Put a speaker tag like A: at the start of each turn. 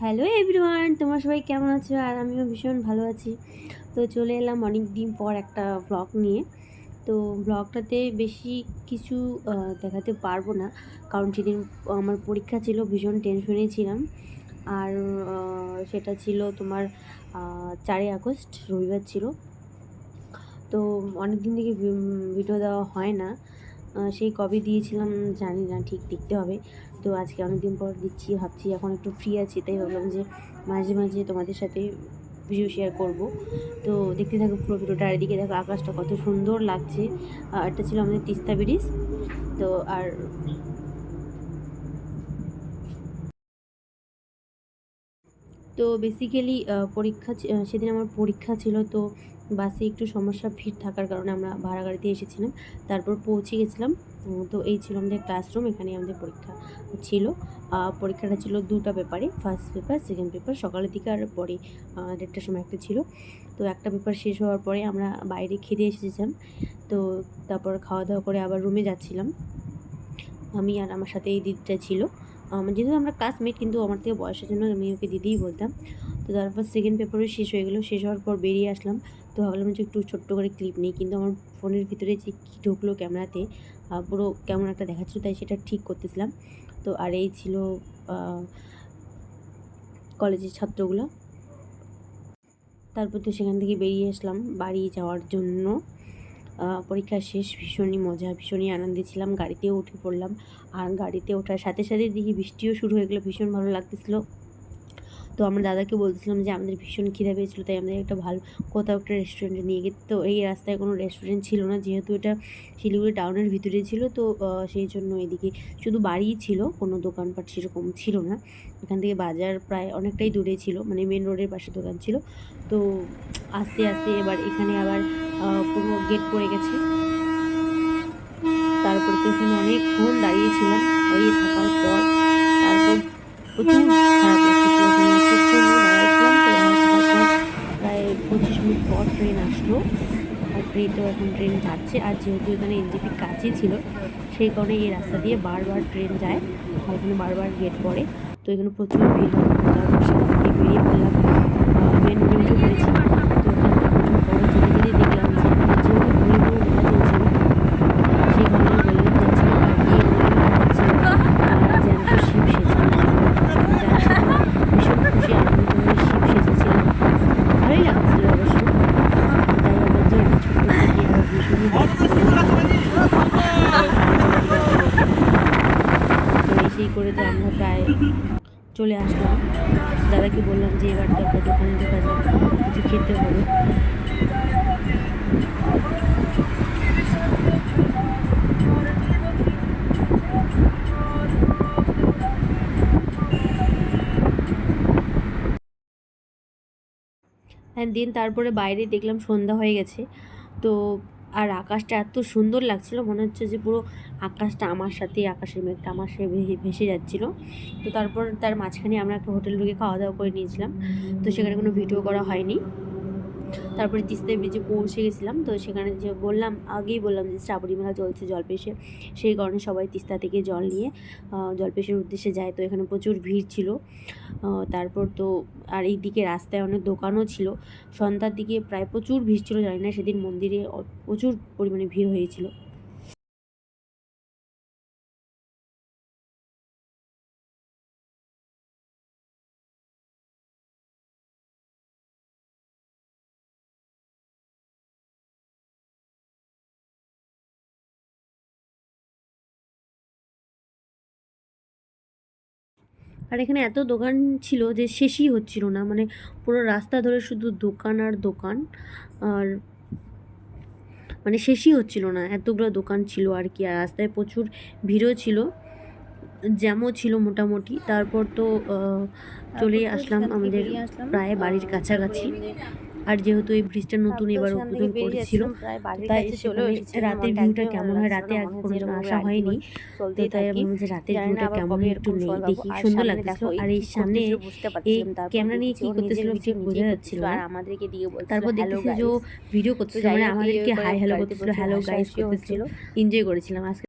A: Hello everyone, তোমরা সবাই কেমন আছো? আর আমিও ভীষণ ভালো আছি। তো চলে এলাম অনেক দিন পর একটা ব্লগ নিয়ে। তো ব্লগটাতে বেশি কিছু দেখাতে পারবো না, কারণ সেদিন আমার পরীক্ষা ছিল, ভীষণ টেনশনে ছিলাম। আর সেটা ছিল তোমার 4ই আগস্ট, রবিবার ছিল। তো অনেক দিন থেকে ভিডিও দেওয়া হয় না, সেই কবে দিয়েছিলাম জানি না, ঠিক দেখতে হবে। তো আজকে অনেক দিন পর দিচ্ছি, ভাবছি এখন একটু ফ্রি আছি, তাই ভাবলাম যে মাঝে মাঝে তোমাদের সাথে ভিডিও শেয়ার করব। তো দেখতে থাকো পুরো ভিডিওটা। আর এদিকে দেখো আকাশটা কত সুন্দর লাগছে। এটা ছিল আমাদের তিস্তা ব্রিজ। তো আর তো বেসিক্যালি সেদিন আমার পরীক্ষা ছিল। তো বাসে একটু সমস্যা, ভিড় থাকার কারণে আমরা ভাড়া গাড়িতে এসেছিলাম, তারপর পৌঁছে গেছিলাম। তো এই ছিল আমাদের ক্লাসরুম, এখানে আমাদের পরীক্ষা ছিল। পরীক্ষাটা ছিল দুটো পেপারে, ফার্স্ট পেপার, সেকেন্ড পেপার, সকালের দিকে আর পরে 1:30টার সময় একটা ছিল। তো একটা পেপার শেষ হওয়ার পরে আমরা বাইরে খেতে এসেছিলাম। তো তারপর খাওয়া দাওয়া করে আবার রুমে যাচ্ছিলাম। আমি আর আমার সাথে এই দিদিটা ছিল। যেহেতু আমরা ক্লাসমেট, কিন্তু আমার থেকে বয়সের জন্য আমি ওকে দিদিই বলতাম। তো তারপর সেকেন্ড পেপারও শেষ হয়ে গেলো, শেষ হওয়ার পর বেরিয়ে আসলাম। তো ভাবলাম যে একটু ছোট্ট করে ক্লিপ নিই, কিন্তু আমার ফোনের ভিতরে যে কী ঢুকলো ক্যামেরাতে, পুরো কেমন একটা দেখাচ্ছিল, তাই সেটা ঠিক করতেছিলাম। তো আর এই ছিল কলেজের ছাত্রগুলো। তারপর তো সেখান থেকে বেরিয়ে আসলাম বাড়ি যাওয়ার জন্য। পরীক্ষা শেষ, ভীষণই মজা, ভীষণই আনন্দে ছিলাম। গাড়িতেও উঠে পড়লাম, আর গাড়িতে ওঠার সাথে সাথে দেখি বৃষ্টিও শুরু হয়ে গেলো, ভীষণ ভালো লাগতেছিলো। তো আমরা দাদাকে বলছিলাম যে আমাদের ভীষণ খিদে পেয়েছিলো, তাই আমাদের একটা ভালো কোথাও একটা রেস্টুরেন্টে নিয়ে গিয়ে। তো এই রাস্তায় কোনো রেস্টুরেন্ট ছিল না, যেহেতু এটা শিলিগুড়ি টাউনের ভিতরে ছিল। তো সেই জন্য এদিকে শুধু বাড়িই ছিল, কোনো দোকানপাট সেরকম ছিল না। এখান থেকে বাজার প্রায় অনেকটাই দূরে ছিল, মানে মেন রোডের পাশে দোকান ছিল। তো আস্তে আস্তে এবার এখানে আবার পুরো গেট পড়ে গেছে। তারপর তো এখানে অনেকক্ষণ দাঁড়িয়েছিলাম, দাঁড়িয়ে থাকার পর তারপর প্রচুর খারাপ লাগতেছিল, এখানে এতক্ষণ দাঁড়াইছিলাম। তো দাঁড়ায় থাকার পর প্রায় 25 মিনিট পর ট্রেন আসলো। আর এখন ট্রেন যাচ্ছে। আর যেহেতু এখানে এনজেপি কাছে ছিল, সেই কারণে এই রাস্তা দিয়ে বারবার ট্রেন যায়, আর এখানে বারবার গেট পড়ে। তো এখানে প্রচুর ভিড় হয়। তারপর সেখান থেকে বেরিয়ে পড়লাম, মেন রোডে উঠে পড়েছি। তো এখানে প্রচুর পরে যেতে যেতে দেখলাম যে আমাদের যেহেতু ভোরে ভোরে মেলা চলছিল, সেই কারণে বললাম যাচ্ছিল। আর এই বললাম যাচ্ছিল জ্যান্ত শিব সেজে, যার সাথে ভীষণ খুশি আনন্দিত হয়ে শিব সেজেছিলাম। ভালোই লাগছিল অবশ্য। তাই ভাবলাম যে একটা ছোট্ট থেকে আবার ভীষণই তো সেই করে তো আমরা প্রায় চলে আসলাম। দাদাকে বললাম যে এবার তো একটা দোকানে ঢোকা যাক, কিছু খেতে হবে। অ্যান্ড দেন তারপরে বাইরে দেখলাম সন্ধ্যা হয়ে গেছে। তো আর আকাশটা এত সুন্দর লাগছিল, মনে হচ্ছে যে পুরো আকাশটা আমার সাথে, আকাশের মেঘটা আমার সাথে ভেসে যাচ্ছিলো। তো তারপর তার মাঝখানে আমরা একটা হোটেল ঢুকে খাওয়া দাওয়া করে নিয়েছিলাম। তো সেখানে কোনো ভিডিও করা হয়নি। তারপরে তিস্তা ব্রিজে পৌঁছে গেছিলাম। তো সেখানে যে আগেই বললাম যে শ্রাবণী মেলা চলছে জলপেশে, সেই কারণে সবাই তিস্তা থেকে জল নিয়ে জলপেশের উদ্দেশ্যে যায়। তো এখানে প্রচুর ভিড় ছিল। তারপর তো আর এই দিকে রাস্তায় অনেক দোকানও ছিল। সন্ধ্যার দিকে প্রায় প্রচুর ভিড় ছিল, জানি না সেদিন মন্দিরে প্রচুর পরিমাণে ভিড় হয়েছিল। আর এখানে এত দোকান ছিল যে শেষই হচ্ছিল না, মানে পুরো রাস্তা ধরে শুধু দোকান আর দোকান। আর মানে শেষই হচ্ছিল না, এতগুলো দোকান ছিল আর কি। আর রাস্তায় প্রচুর ভিড়ও ছিল, জ্যামও ছিল মোটামুটি। তারপর তো চলে আসলাম আমাদের প্রায় বাড়ির কাছাকাছি। আর যেহেতু এই ব্রিজটা নতুন এবার উদ্বোধন করছিল, তাই রাতের ভিউটা কেমন হয়, রাতে আগে কোনোদিনও আসা হয়নি। তো তাই আমি যে রাতের ভিউটা কেমন হয় একটু নেই, দেখি সুন্দর লাগতেছিল। আর এই সামনে এই ক্যামেরা নিয়ে কি করতেছিল ঠিক বোঝা যাচ্ছিল না। তারপর দেখতেছি যে ভিডিও করতেছিল, মানে আমাদেরকে হাই হ্যালো করতেছিল, হ্যালো গাইস করতেছিল, এনজয় করেছিলাম আজকে।